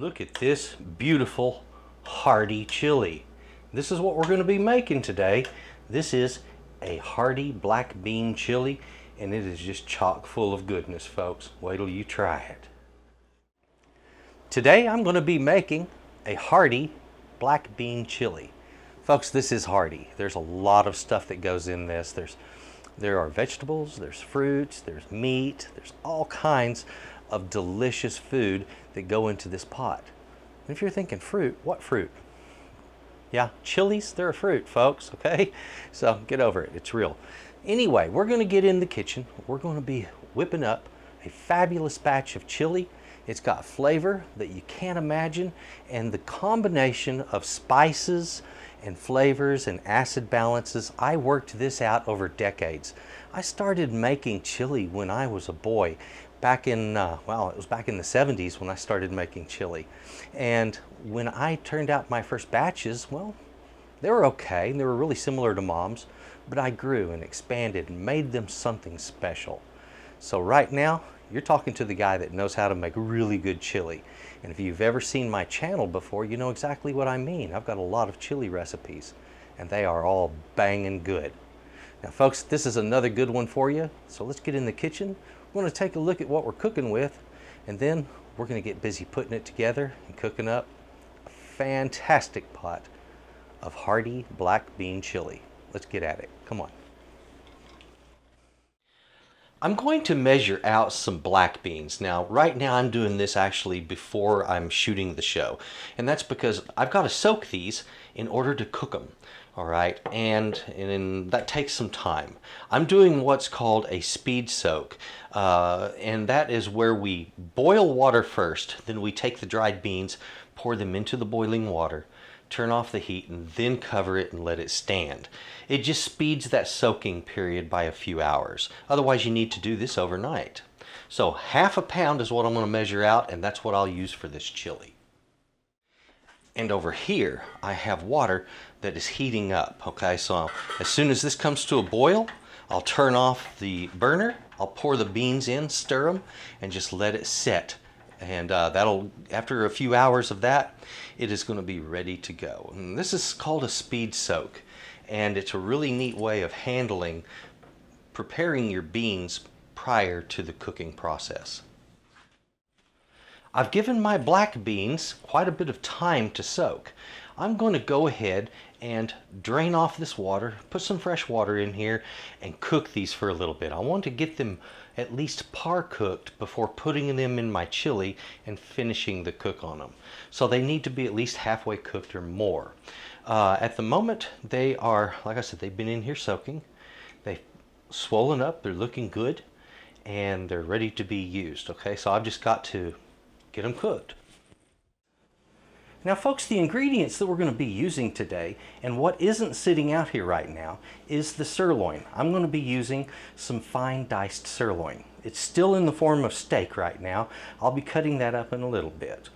Look at this beautiful hearty chili. This is what we're going to be making today. This is a hearty black bean chili, and it is just chock full of goodness, folks. Wait till you try it. Today I'm going to be making a hearty black bean chili. Folks, this is hearty. There's a lot of stuff that goes in this. There are vegetables, there's fruits, there's meat, there's all kinds of delicious food that go into this pot. And if you're thinking fruit, what fruit? Yeah, chilies, they're a fruit, folks, okay? So get over it, it's real. Anyway, we're gonna get in the kitchen. We're gonna be whipping up a fabulous batch of chili. It's got flavor that you can't imagine, and the combination of spices and flavors and acid balances, I worked this out over decades. I started making chili when I was a boy, back in, well, it was back in the 70s when I started making chili. And when I turned out my first batches, well, they were okay. They were really similar to Mom's, but I grew and expanded and made them something special. So right now, you're talking to the guy that knows how to make really good chili. And if you've ever seen my channel before, you know exactly what I mean. I've got a lot of chili recipes, and they are all banging good. Now folks, this is another good one for you. So let's get in the kitchen. We're going to take a look at what we're cooking with, and then we're going to get busy putting it together and cooking up a fantastic pot of hearty black bean chili. Let's get at it. Come on. I'm going to measure out some black beans. Now, right now I'm doing this actually before I'm shooting the show. And that's because I've got to soak these in order to cook them. All right, and that takes some time. I'm doing what's called a speed soak, and that is where we boil water first, then we take the dried beans, pour them into the boiling water, turn off the heat, and then cover it and let it stand. It just speeds that soaking period by a few hours. Otherwise, you need to do this overnight. So half a pound is what I'm going to measure out, and that's what I'll use for this chili. And over here, I have water that is heating up. Okay, so as soon as this comes to a boil, I'll turn off the burner, I'll pour the beans in, stir them, and just let it set. And that'll, after a few hours of that, it is going to be ready to go. And this is called a speed soak, and it's a really neat way of preparing your beans prior to the cooking process. I've given my black beans quite a bit of time to soak. I'm going to go ahead and drain off this water, put some fresh water in here, and cook these for a little bit. I want to get them at least par cooked before putting them in my chili and finishing the cook on them. So they need to be at least halfway cooked or more. At the moment, they are, like I said, they've been in here soaking. They've swollen up, they're looking good, and they're ready to be used. Okay, so I've just got to get them cooked. Now folks, the ingredients that we're going to be using today, and what isn't sitting out here right now, is the sirloin. I'm going to be using some fine diced sirloin. It's still in the form of steak right now. I'll be cutting that up in a little bit.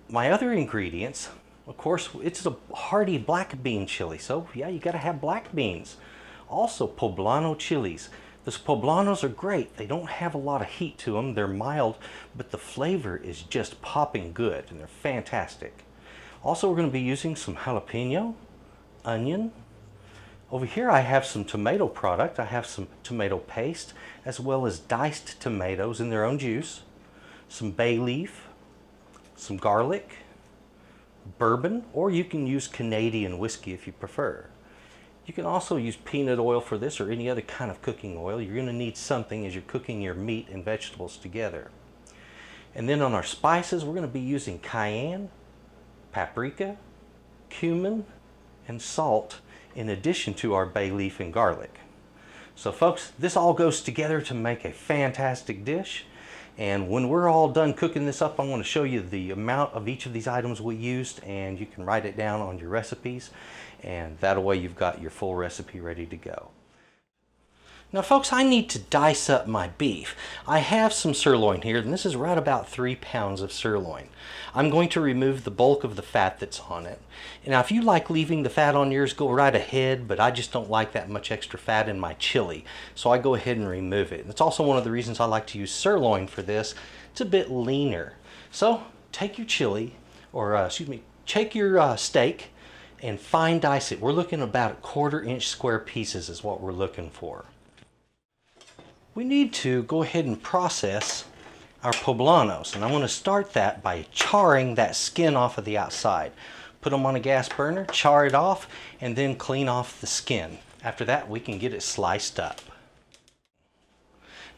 My other ingredients, of course, it's a hearty black bean chili, so yeah, you got to have black beans. Also poblano chilies. Those poblanos are great. They don't have a lot of heat to them. They're mild, but the flavor is just popping good, and they're fantastic. Also, we're going to be using some jalapeno, onion. Over here I have some tomato product. I have some tomato paste, as well as diced tomatoes in their own juice, some bay leaf, some garlic, bourbon, or you can use Canadian whiskey if you prefer. You can also use peanut oil for this, or any other kind of cooking oil. You're going to need something as you're cooking your meat and vegetables together. And then on our spices, we're going to be using cayenne, paprika, cumin, and salt, in addition to our bay leaf and garlic. So folks, this all goes together to make a fantastic dish. And when we're all done cooking this up, I'm going to show you the amount of each of these items we used, and you can write it down on your recipes, and that way you've got your full recipe ready to go. Now folks, I need to dice up my beef. I have some sirloin here, and this is right about 3 pounds of sirloin. I'm going to remove the bulk of the fat that's on it. Now if you like leaving the fat on yours, go right ahead, but I just don't like that much extra fat in my chili, so I go ahead and remove it. That's also one of the reasons I like to use sirloin for this. It's a bit leaner. So take your chili, or excuse me, take your steak and fine dice it. We're looking about 1/4 inch square pieces is what we're looking for. We need to go ahead and process our poblanos, and I'm going to start that by charring that skin off of the outside. Put them on a gas burner, char it off, and then clean off the skin. After that, we can get it sliced up.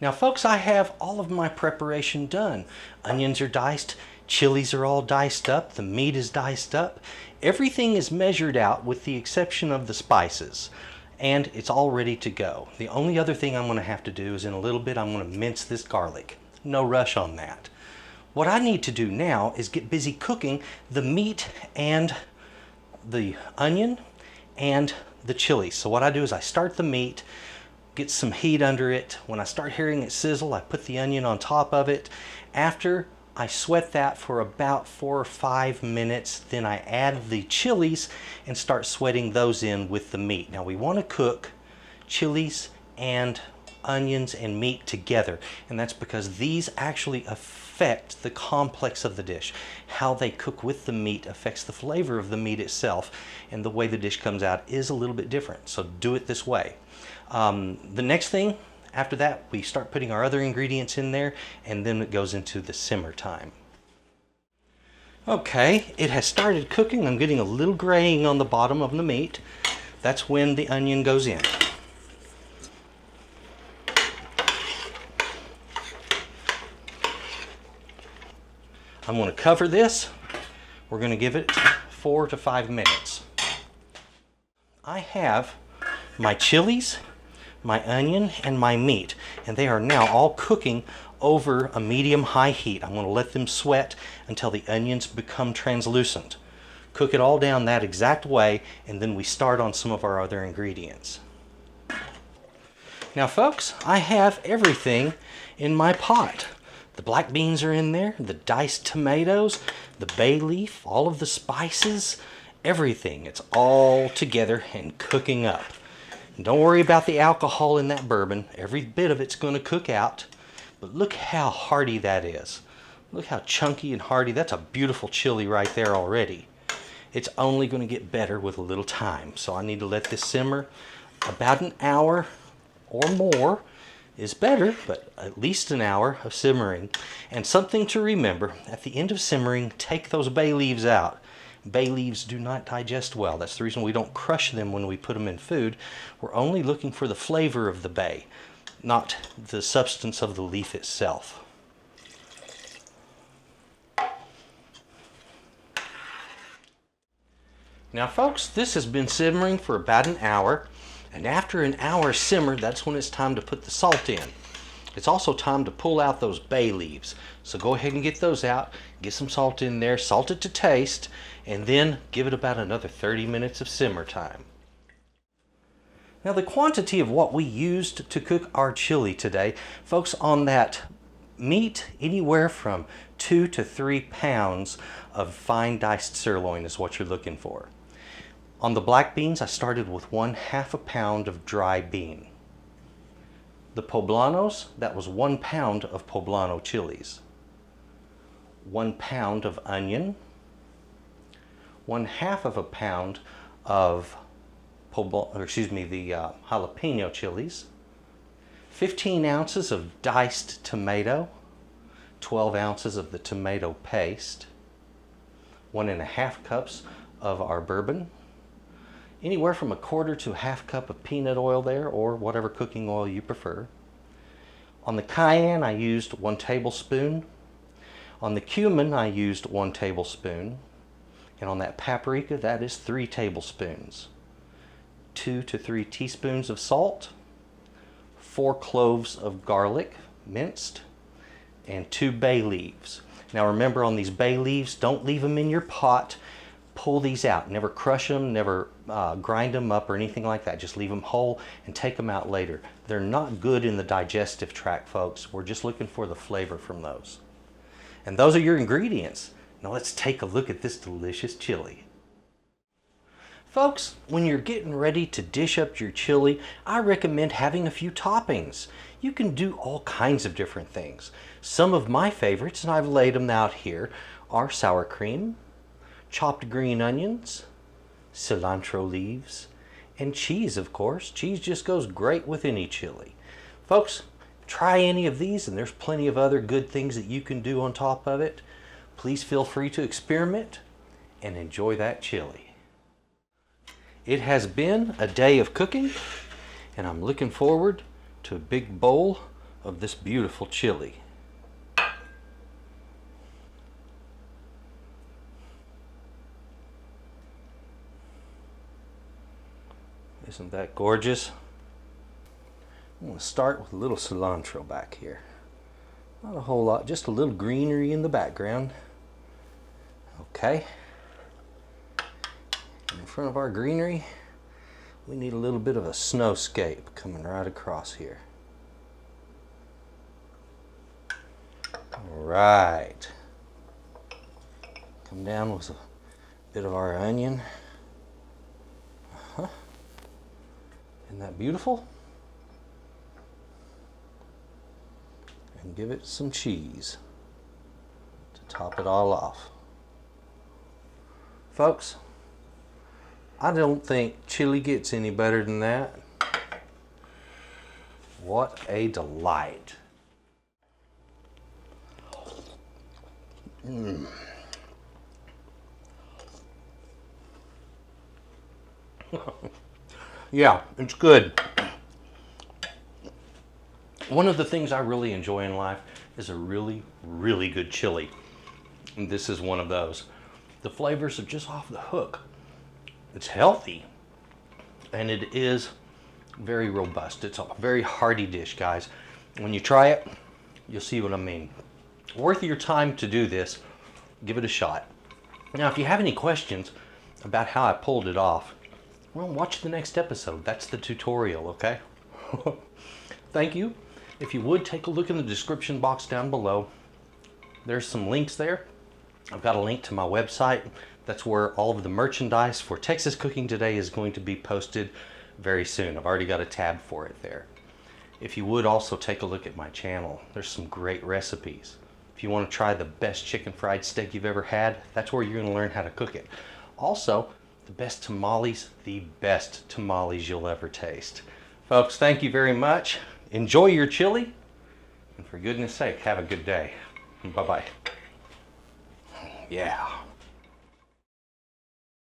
Now folks, I have all of my preparation done. Onions are diced, chilies are all diced up, the meat is diced up. Everything is measured out with the exception of the spices, and it's all ready to go. The only other thing I'm going to have to do is in a little bit I'm going to mince this garlic. No rush on that. What I need to do now is get busy cooking the meat and the onion and the chili. So what I do is I start the meat, get some heat under it. When I start hearing it sizzle, I put the onion on top of it. After I sweat that for about 4 or 5 minutes, then I add the chilies and start sweating those in with the meat. Now we want to cook chilies and onions and meat together, and that's because these actually affect the complex of the dish. How they cook with the meat affects the flavor of the meat itself, and the way the dish comes out is a little bit different, so do it this way. The next thing after that, we start putting our other ingredients in there, and then it goes into the simmer time. Okay, it has started cooking. I'm getting a little graying on the bottom of the meat. That's when the onion goes in. I'm going to cover this. We're going to give it 4 to 5 minutes. I have my chilies, my onion, and my meat, and they are now all cooking over a medium-high heat. I'm going to let them sweat until the onions become translucent. Cook it all down that exact way, and then we start on some of our other ingredients. Now folks, I have everything in my pot. The black beans are in there, the diced tomatoes, the bay leaf, all of the spices, everything. It's all together and cooking up. And don't worry about the alcohol in that bourbon. Every bit of it's going to cook out. But look how hearty that is. Look how chunky and hearty. That's a beautiful chili right there already. It's only going to get better with a little time. So I need to let this simmer about an hour or more. Is better, but at least an hour of simmering. And something to remember, at the end of simmering, take those bay leaves out. Bay leaves do not digest well. That's the reason we don't crush them when we put them in food. We're only looking for the flavor of the bay, not the substance of the leaf itself. Now folks, this has been simmering for about an hour. And after an hour simmer, that's when it's time to put the salt in. It's also time to pull out those bay leaves. So go ahead and get those out, get some salt in there, salt it to taste, and then give it about another 30 minutes of simmer time. Now the quantity of what we used to cook our chili today, folks, on that meat, anywhere from 2 to 3 pounds of fine diced sirloin is what you're looking for. On the black beans, I started with 1/2 pound of dry bean. The poblanos, that was 1 pound of poblano chilies. 1 pound of onion. 1/2 pound of jalapeno chilies. 15 ounces of diced tomato. 12 ounces of the tomato paste. 1½ cups of our bourbon. Anywhere from 1/4 to 1/2 cup of peanut oil there, or whatever cooking oil you prefer. On the cayenne, I used 1 tablespoon. On the cumin, I used 1 tablespoon. And on that paprika, that is 3 tablespoons. 2 to 3 teaspoons of salt. 4 cloves of garlic, minced. And 2 bay leaves. Now remember, on these bay leaves, don't leave them in your pot. Pull these out. Never crush them, never grind them up or anything like that. Just leave them whole and take them out later. They're not good in the digestive tract, folks. We're just looking for the flavor from those. And those are your ingredients. Now let's take a look at this delicious chili. Folks, when you're getting ready to dish up your chili, I recommend having a few toppings. You can do all kinds of different things. Some of my favorites, and I've laid them out here, are sour cream, chopped green onions, cilantro leaves, and cheese, of course. Cheese just goes great with any chili. Folks, try any of these, and there's plenty of other good things that you can do on top of it. Please feel free to experiment and enjoy that chili. It has been a day of cooking, and I'm looking forward to a big bowl of this beautiful chili. Isn't that gorgeous? I'm going to start with a little cilantro back here. Not a whole lot, just a little greenery in the background. Okay. In front of our greenery, we need a little bit of a snowscape coming right across here. All right. Come down with a bit of our onion. Isn't that beautiful? And give it some cheese to top it all off. Folks, I don't think chili gets any better than that. What a delight. Yeah, it's good. One of the things I really enjoy in life is a really, really good chili. And this is one of those. The flavors are just off the hook. It's healthy. And it is very robust. It's a very hearty dish, guys. When you try it, you'll see what I mean. Worth your time to do this. Give it a shot. Now, if you have any questions about how I pulled it off, well, watch the next episode. That's the tutorial, okay? Thank you. If you would, take a look in the description box down below. There's some links there. I've got a link to my website. That's where all of the merchandise for Texas Cooking Today is going to be posted very soon. I've already got a tab for it there. If you would also take a look at my channel, there's some great recipes. If you want to try the best chicken fried steak you've ever had, that's where you're going to learn how to cook it. Also, the best tamales you'll ever taste. Folks, thank you very much. Enjoy your chili, and for goodness sake, have a good day. Bye-bye. Yeah.